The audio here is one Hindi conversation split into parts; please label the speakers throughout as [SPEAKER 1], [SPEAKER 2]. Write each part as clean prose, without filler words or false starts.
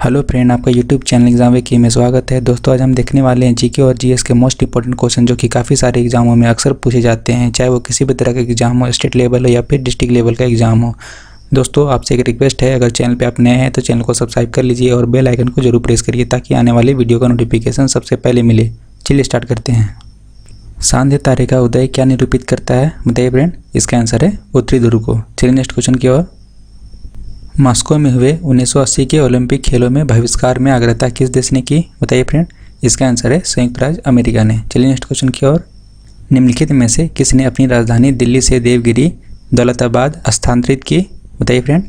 [SPEAKER 1] हेलो फ्रेंड, आपका यूट्यूब चैनल एग्जाम वे में स्वागत है। दोस्तों, आज हम देखने वाले हैं जीके और जीएस के मोस्ट इंपॉर्टेंट क्वेश्चन जो कि काफ़ी सारे एग्जामों में अक्सर पूछे जाते हैं, चाहे वो किसी भी तरह का एग्जाम हो, स्टेट लेवल हो या फिर डिस्ट्रिक्ट लेवल का एग्जाम हो। दोस्तों, आपसे एक रिक्वेस्ट है, अगर चैनल पर आप नए हैं तो चैनल को सब्सक्राइब कर लीजिए और बेल आइकन को जरूर प्रेस करिए ताकि आने वाली वीडियो का नोटिफिकेशन सबसे पहले मिले। चलिए स्टार्ट करते हैं। सांध्य तारे का उदय क्या निरूपित करता है? बताइए फ्रेंड। इसका आंसर है उत्तरी ध्रुव को। चलिए नेक्स्ट क्वेश्चन की ओर। मॉस्को में हुए 1980 के ओलंपिक खेलों में बहिष्कार में अग्रता किस देश ने की? बताइए फ्रेंड। इसका आंसर है संयुक्त राज्य अमेरिका ने। चलिए नेक्स्ट क्वेश्चन की ओर। निम्नलिखित में से किसने अपनी राजधानी दिल्ली से देवगिरी दौलताबाद स्थानांतरित की? बताइए फ्रेंड।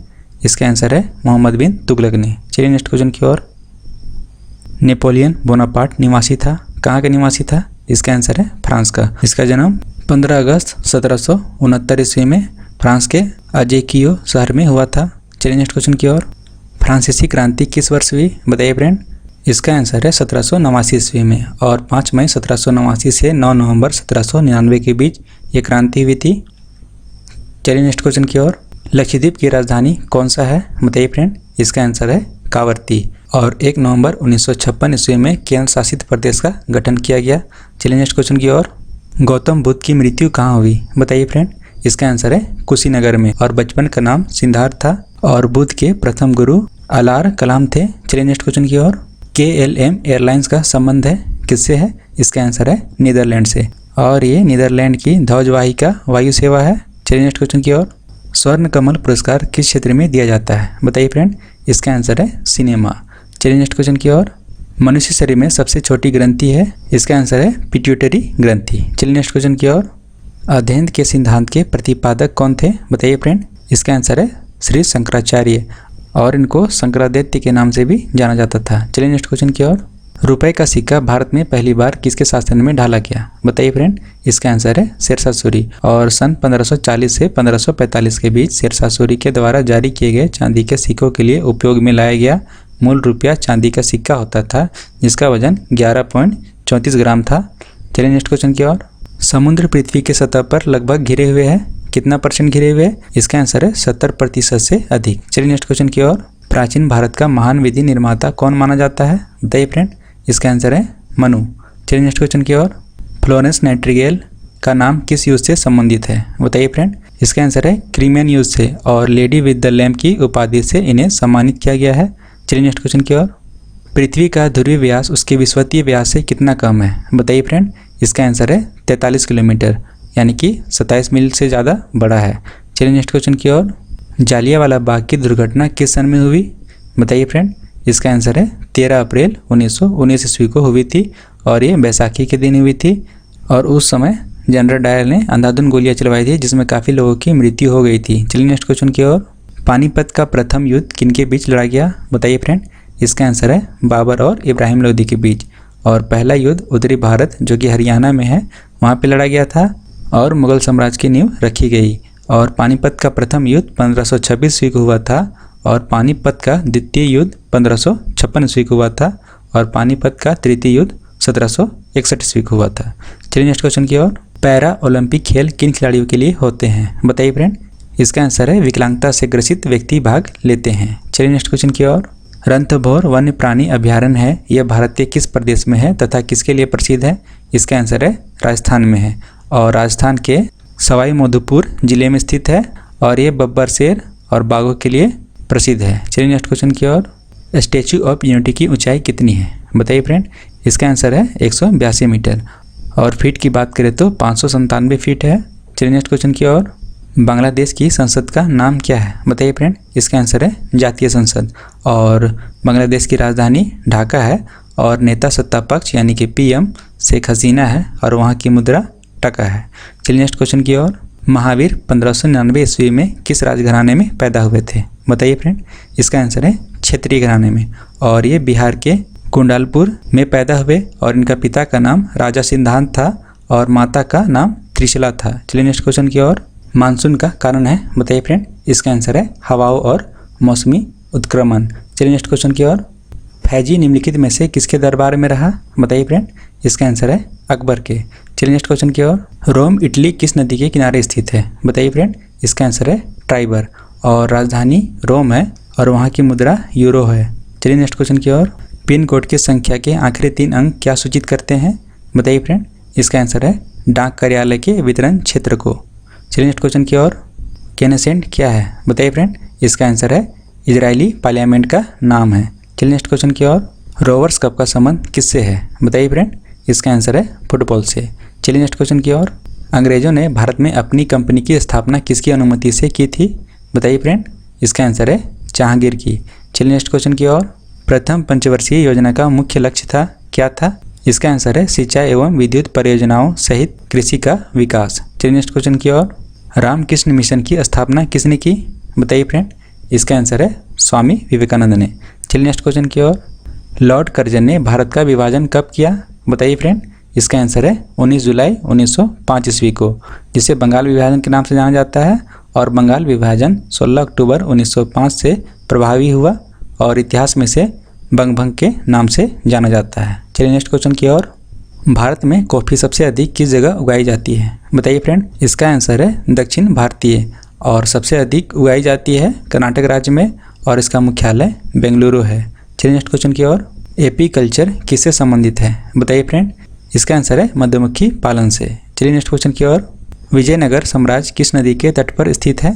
[SPEAKER 1] इसका आंसर है मोहम्मद बिन तुगलक ने। चलिए नेक्स्ट क्वेश्चन की ओर। नेपोलियन बोनापार्ट निवासी था, कहाँ का निवासी था? इसका आंसर है फ्रांस का। इसका जन्म 15 अगस्त 1769 ईस्वी में फ्रांस के अजेकियो शहर में हुआ था। चलिए नेक्स्ट क्वेश्चन की ओर। फ्रांसीसी क्रांति किस वर्ष हुई? बताइए फ्रेंड। इसका आंसर है 1789 ईस्वी में और 5 मई 1789 से 9 नवंबर 1799 के बीच ये क्रांति हुई थी। चलिए नेक्स्ट क्वेश्चन की ओर। लक्षद्वीप की राजधानी कौन सा है? बताइए फ्रेंड। इसका आंसर है कावरती और 1 नवंबर 1956 ईस्वी में केंद्र शासित प्रदेश का गठन किया गया। चलिए नेक्स्ट क्वेश्चन की ओर। गौतम बुद्ध की मृत्यु कहाँ हुई? बताइए फ्रेंड। इसका आंसर है कुशीनगर में और बचपन का नाम सिद्धार्थ था और बुद्ध के प्रथम गुरु अलार कलाम थे। चलिए नेक्स्ट क्वेश्चन की ओर। KLM एयरलाइंस का संबंध है किससे है? इसका आंसर है नीदरलैंड से और ये नीदरलैंड की ध्वजवाहिका वायु सेवा है। चलिए नेक्स्ट क्वेश्चन की ओर। स्वर्ण कमल पुरस्कार किस क्षेत्र में दिया जाता है? बताइए फ्रेंड। इसका आंसर है सिनेमा। चलिए नेक्स्ट क्वेश्चन की ओर। मनुष्य शरीर में सबसे छोटी ग्रंथि है? इसका आंसर है पिट्यूटरी ग्रंथि। चलिए नेक्स्ट क्वेश्चन की ओर। अध्ययन के सिद्धांत के प्रतिपादक कौन थे? बताइए फ्रेंड। इसका आंसर है श्री शंकराचार्य और इनको शंकरादित्य के नाम से भी जाना जाता था। चलिए नेक्स्ट क्वेश्चन की ओर। रुपए का सिक्का भारत में पहली बार किसके शासन में ढाला गया? बताइए फ्रेंड। इसका आंसर है शेरशाह सूरी और सन 1540 से 1545 के बीच शेरशाह सूरी के द्वारा जारी किए गए चांदी के सिक्कों के लिए उपयोग में लाया गया मूल रुपया चांदी का सिक्का होता था जिसका वजन 11.34 ग्राम था। चलिए नेक्स्ट क्वेश्चन की ओर। समुद्र पृथ्वी के सतह पर लगभग घिरे हुए हैं, कितना % घिरे हुए हैं? इसका आंसर है 70% से अधिक। चलिए नेक्स्ट क्वेश्चन की ओर। प्राचीन भारत का महान विधि निर्माता कौन माना जाता है? बताइए फ्रेंड। इसका आंसर है मनु। चलिए नेक्स्ट क्वेश्चन की ओर। फ्लोरेंस नाइटिंगेल का नाम किस युद्ध से संबंधित है? बताइए फ्रेंड। इसका आंसर है क्रीमियन युद्ध से और लेडी विद द लैम्प की उपाधि से इन्हें सम्मानित किया गया है। चलिए नेक्स्ट क्वेश्चन की ओर। पृथ्वी का ध्रुवीय व्यास उसके विषुवतीय व्यास से कितना कम है? बताइए फ्रेंड। इसका आंसर है 43 किलोमीटर यानी कि 27 मील से ज़्यादा बड़ा है। चलिए नेक्स्ट क्वेश्चन की ओर। जालियांवाला बाग की दुर्घटना किस सन में हुई? बताइए फ्रेंड। इसका आंसर है 13 अप्रैल 1919 ईस्वी को हुई थी और ये बैसाखी के दिन हुई थी और उस समय जनरल डायर ने अंधाधुंध गोलियां चलवाई थी जिसमें काफ़ी लोगों की मृत्यु हो गई थी। चलिए नेक्स्ट क्वेश्चन की ओर। पानीपत का प्रथम युद्ध किनके बीच लड़ा गया? बताइए फ्रेंड। इसका आंसर है बाबर और इब्राहिम लोदी के बीच और पहला युद्ध उत्तरी भारत जो कि हरियाणा में है वहाँ पे लड़ा गया था और मुगल साम्राज्य की नींव रखी गई। और पानीपत का प्रथम युद्ध 1526 ईस्वी को हुआ था और पानीपत का द्वितीय युद्ध 1556 ईस्वी को हुआ था और पानीपत का तृतीय युद्ध 1761 ईस्वी को हुआ था। चलिए नेक्स्ट क्वेश्चन की ओर। पैरा ओलंपिक खेल किन खिलाड़ियों के लिए होते हैं? बताइए फ्रेंड। इसका आंसर है विकलांगता से ग्रसित व्यक्ति भाग लेते हैं। चलिए नेक्स्ट क्वेश्चन की ओर। रणथंभौर वन्य प्राणी अभ्यारण्य है, यह भारत के किस प्रदेश में है तथा किसके लिए प्रसिद्ध है? इसका आंसर है राजस्थान में है और राजस्थान के सवाई माधोपुर जिले में स्थित है और ये बब्बर शेर और बाघों के लिए प्रसिद्ध है। चलिए नेक्स्ट क्वेश्चन की ओर। स्टैच्यू ऑफ यूनिटी की ऊंचाई कितनी है? बताइए फ्रेंड। इसका आंसर है 182 मीटर और फीट की बात करें तो 597 फीट है। चलिए नेक्स्ट क्वेश्चन की ओर। बांग्लादेश की संसद का नाम क्या है? बताइए फ्रेंड। इसका आंसर है जातीय संसद और बांग्लादेश की राजधानी ढाका है और नेता सत्ता पक्ष यानी कि PM शेख हसीना है और वहाँ की मुद्रा टका है। चलिए नेक्स्ट क्वेश्चन की ओर। महावीर 1599 ईस्वी में किस राजघराने में पैदा हुए थे? बताइए फ्रेंड। इसका आंसर है क्षेत्रीय घराने में और ये बिहार के कुंडालपुर में पैदा हुए और इनका पिता का नाम राजा सिद्धांत था और माता का नाम त्रिशला था। चलिए नेक्स्ट क्वेश्चन की ओर। मानसून का कारण है? बताइए फ्रेंड। इसका आंसर है हवाओं और मौसमी उत्क्रमण। चलिए नेक्स्ट क्वेश्चन की ओर। फैजी निम्नलिखित में से किसके दरबार में रहा? बताइए फ्रेंड। इसका आंसर है अकबर के। चलिए नेक्स्ट क्वेश्चन की ओर। रोम इटली किस नदी के किनारे स्थित है? बताइए फ्रेंड। इसका आंसर है टाइबर और राजधानी रोम है और वहाँ की मुद्रा यूरो है। चलिए नेक्स्ट क्वेश्चन की ओर। पिन कोड की संख्या के आखिरी 3 अंक क्या सूचित करते हैं? बताइए फ्रेंड। इसका आंसर है डाक कार्यालय के वितरण क्षेत्र को। चलिए नेक्स्ट क्वेश्चन की ओर। केनेसेंट क्या है? बताइए फ्रेंड। इसका आंसर है इजरायली पार्लियामेंट का नाम है। चलिए नेक्स्ट क्वेश्चन की ओर। रोवर्स कप का संबंध किससे है? बताइए फ्रेंड। इसका आंसर है फुटबॉल से। चलिए नेक्स्ट क्वेश्चन की ओर। अंग्रेजों ने भारत में अपनी कंपनी की स्थापना किसकी अनुमति से की थी? बताइए फ्रेंड। इसका आंसर है जहांगीर की। चलिए नेक्स्ट क्वेश्चन की ओर। प्रथम पंचवर्षीय योजना का मुख्य लक्ष्य था क्या था? इसका आंसर है सिंचाई एवं विद्युत परियोजनाओं सहित कृषि का विकास। चलिए नेक्स्ट क्वेश्चन की ओर। रामकृष्ण मिशन की स्थापना किसने की? बताइए फ्रेंड। इसका आंसर है स्वामी विवेकानंद ने। चलिए नेक्स्ट क्वेश्चन की ओर। लॉर्ड कर्जन ने भारत का विभाजन कब किया? बताइए फ्रेंड। इसका आंसर है 19 जुलाई 1905 ईस्वी को, जिसे बंगाल विभाजन के नाम से जाना जाता है। और बंगाल विभाजन 16 अक्टूबर 1905 से प्रभावी हुआ और इतिहास में से बंगभंग के नाम से जाना जाता है। चलिए नेक्स्ट क्वेश्चन की ओर। भारत में कॉफ़ी सबसे अधिक किस जगह उगाई जाती है? बताइए फ्रेंड। इसका आंसर है दक्षिण भारतीय, और सबसे अधिक उगाई जाती है कर्नाटक राज्य में, और इसका मुख्यालय बेंगलुरु है। चलिए नेक्स्ट क्वेश्चन की ओर। एपीकल्चर किससे संबंधित है? बताइए फ्रेंड। इसका आंसर है मधुमक्खी पालन से। चलिए नेक्स्ट क्वेश्चन की ओर। विजयनगर साम्राज्य किस नदी के तट पर स्थित है?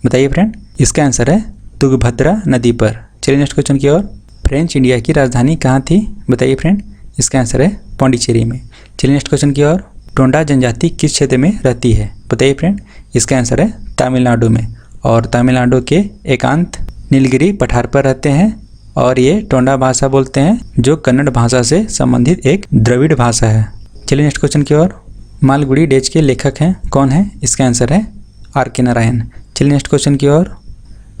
[SPEAKER 1] बताइए फ्रेंड। इसका आंसर है तुंगभद्रा नदी पर। चलिए नेक्स्ट क्वेश्चन की ओर। फ्रेंच इंडिया की राजधानी कहाँ थी? बताइए फ्रेंड। इसका आंसर है पौंडीचेरी में। चलिए नेक्स्ट क्वेश्चन की ओर। टोंडा जनजाति किस क्षेत्र में रहती है? बताइए फ्रेंड। इसका आंसर है तमिलनाडु में, और तमिलनाडु के एकांत नीलगिरी पठार पर रहते हैं, और ये टोंडा भाषा बोलते हैं, जो कन्नड़ भाषा से संबंधित एक द्रविड़ भाषा है। चलिए नेक्स्ट क्वेश्चन की ओर। मालगुडी डेज के लेखक हैं कौन है? इसका आंसर है आर.के. नारायण। चलिए नेक्स्ट क्वेश्चन की ओर।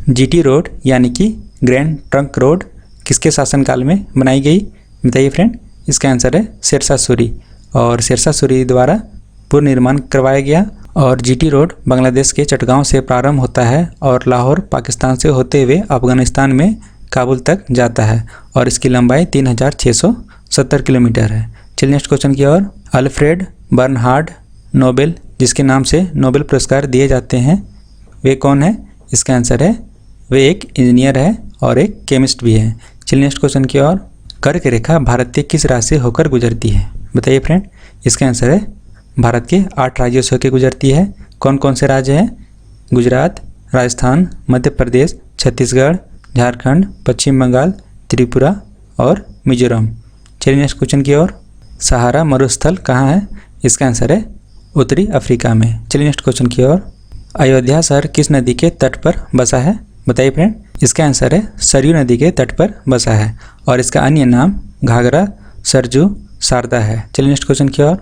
[SPEAKER 1] जीटी रोड यानी कि ग्रैंड ट्रंक रोड किसके शासनकाल में बनाई गई? बताइए फ्रेंड। इसका आंसर है शेरशाह सूरी, और शेरशाह सूरी द्वारा पुनर्निर्माण करवाया गया। और जीटी रोड बांग्लादेश के चटगांव से प्रारंभ होता है और लाहौर पाकिस्तान से होते हुए अफगानिस्तान में काबुल तक जाता है, और इसकी लंबाई 3670 किलोमीटर है। चलिए नेक्स्ट क्वेश्चन की ओर। अल्फ्रेड बर्नहार्ड नोबेल, जिसके नाम से नोबेल पुरस्कार दिए जाते हैं, वे कौन है? इसका आंसर है वे एक इंजीनियर है और एक केमिस्ट भी है। चलिए नेक्स्ट क्वेश्चन की ओर। कर्क रेखा भारत के किस राज्य से होकर गुजरती है? बताइए फ्रेंड। इसका आंसर है भारत के 8 राज्यों से होकर गुजरती है। कौन कौन से राज्य हैं? गुजरात, राजस्थान, मध्य प्रदेश, छत्तीसगढ़, झारखंड, पश्चिम बंगाल, त्रिपुरा और मिजोरम। चलिए नेक्स्ट क्वेश्चन की ओर। सहारा मरुस्थल कहाँ है? इसका आंसर है उत्तरी अफ्रीका में। चलिए नेक्स्ट क्वेश्चन की ओर। अयोध्या शहर किस नदी के तट पर बसा है? बताइए फ्रेंड। इसका आंसर है सरयू नदी के तट पर बसा है, और इसका अन्य नाम घाघरा, सरजू, शारदा है। चलिए नेक्स्ट क्वेश्चन की ओर।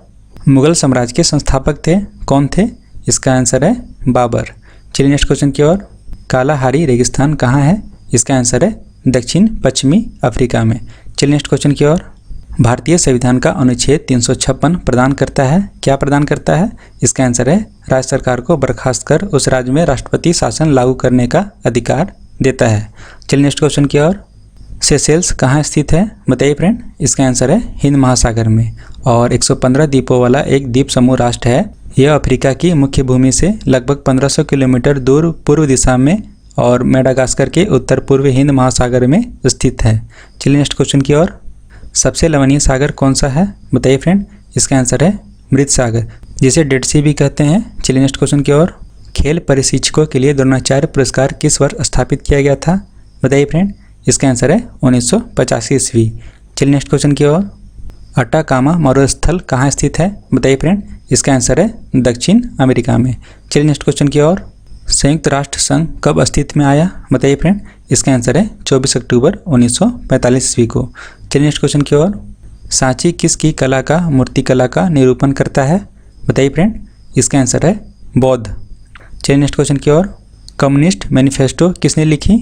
[SPEAKER 1] मुगल साम्राज्य के संस्थापक थे कौन थे? इसका आंसर है बाबर। चलिए नेक्स्ट क्वेश्चन की ओर। कालाहारी रेगिस्तान कहाँ है? इसका आंसर है दक्षिण पश्चिमी अफ्रीका में। चलिए नेक्स्ट क्वेश्चन की ओर। भारतीय संविधान का अनुच्छेद 356 प्रदान करता है क्या प्रदान करता है? इसका आंसर है राज्य सरकार को बर्खास्त कर उस राज्य में राष्ट्रपति शासन लागू करने का अधिकार देता है। चलिए नेक्स्ट क्वेश्चन की ओर। सेशेल्स कहाँ स्थित है? बताइए फ्रेंड। इसका आंसर है हिंद महासागर में, और 115 द्वीपों वाला एक द्वीप समूह राष्ट्र है। यह अफ्रीका की मुख्य भूमि से लगभग 1500 किलोमीटर दूर पूर्व दिशा में और मेडागास्कर के उत्तर पूर्व हिंद महासागर में स्थित है। चलिए नेक्स्ट क्वेश्चन की ओर। सबसे लवणीय सागर कौन सा है? बताइए फ्रेंड। इसका आंसर है मृत सागर, जिसे डेड सी भी कहते हैं। चलिए नेक्स्ट क्वेश्चन की ओर। खेल परिशिक्षकों के लिए द्रोणाचार्य पुरस्कार किस वर्ष स्थापित किया गया था? बताइए फ्रेंड। इसका आंसर है 1985 ईस्वी। चलिए नेक्स्ट क्वेश्चन की ओर। अटाकामा मरुस्थल कहाँ स्थित है? बताइए फ्रेंड। इसका आंसर है दक्षिण अमेरिका में। चलिए नेक्स्ट क्वेश्चन की ओर। संयुक्त राष्ट्र संघ कब अस्तित्व में आया? बताइए फ्रेंड। इसका आंसर है 24 अक्टूबर 1945 ईस्वी को। चलिए नेक्स्ट क्वेश्चन की ओर। सांची किसकी कला का मूर्तिकला का निरूपण करता है? बताइए फ्रेंड। इसका आंसर है बौद्ध। चलिए नेक्स्ट क्वेश्चन की ओर। कम्युनिस्ट मैनिफेस्टो किसने लिखी?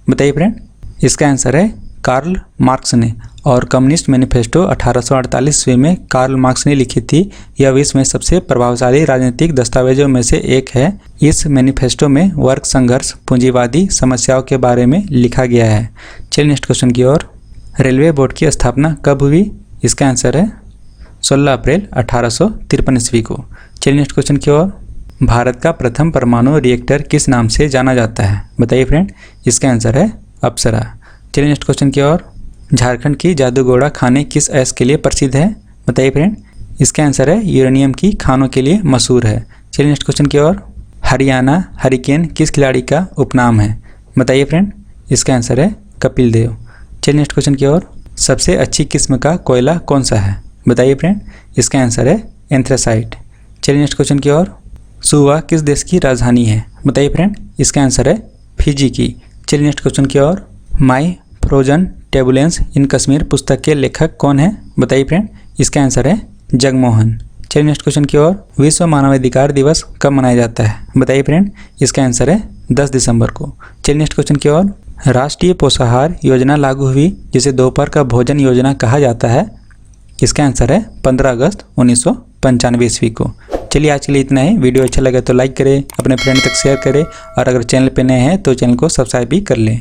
[SPEAKER 1] बताइए फ्रेंड। इसका आंसर है कार्ल मार्क्स ने, और कम्युनिस्ट मैनिफेस्टो 1848 ईस्वी में कार्ल मार्क्स ने लिखी थी। यह विश्व में सबसे प्रभावशाली राजनीतिक दस्तावेजों में से एक है। इस मैनिफेस्टो में वर्ग संघर्ष, पूंजीवादी समस्याओं के बारे में लिखा गया है। चलिए नेक्स्ट क्वेश्चन की ओर। रेलवे बोर्ड की स्थापना कब हुई? इसका आंसर है 16 अप्रैल 1853 ईस्वी को। चलिए नेक्स्ट क्वेश्चन की ओर। भारत का प्रथम परमाणु रिएक्टर किस नाम से जाना जाता है? बताइए फ्रेंड। इसका आंसर है अप्सरा। चलिए नेक्स्ट क्वेश्चन की ओर। झारखंड की जादूगोड़ा खाने किस ऐश के लिए प्रसिद्ध है? बताइए फ्रेंड। इसका आंसर है यूरेनियम की खानों के लिए मशहूर है। चलिए नेक्स्ट क्वेश्चन की ओर। हरियाणा हरिकेन किस खिलाड़ी का उपनाम है? बताइए फ्रेंड। इसका आंसर है कपिल देव। चलिए नेक्स्ट क्वेश्चन की ओर। सबसे अच्छी किस्म का कोयला कौन सा है? बताइए फ्रेंड। इसका आंसर है एंथ्रासाइट। चलिए नेक्स्ट क्वेश्चन की ओर। सुवा किस देश की राजधानी है? बताइए फ्रेंड। इसका आंसर है फिजी की। चलिए नेक्स्ट क्वेश्चन की ओर। माई फ्रोजन टेबुलेंस इन कश्मीर पुस्तक के लेखक कौन है? बताइए फ्रेंड। इसका आंसर है जगमोहन। चलिए नेक्स्ट क्वेश्चन की ओर। विश्व मानवाधिकार दिवस कब मनाया जाता है? बताइए फ्रेंड। इसका आंसर है 10 दिसंबर को। चलिए नेक्स्ट क्वेश्चन की ओर। राष्ट्रीय पोषाहार योजना लागू हुई जिसे दोपहर का भोजन योजना कहा जाता है। इसका आंसर है 15 अगस्त 1995 ईस्वी को। चलिए आज के लिए इतना है। वीडियो अच्छा लगे तो लाइक करें, अपने फ्रेंड तक शेयर करें और अगर चैनल पे नए हैं तो चैनल को सब्सक्राइब भी कर लें।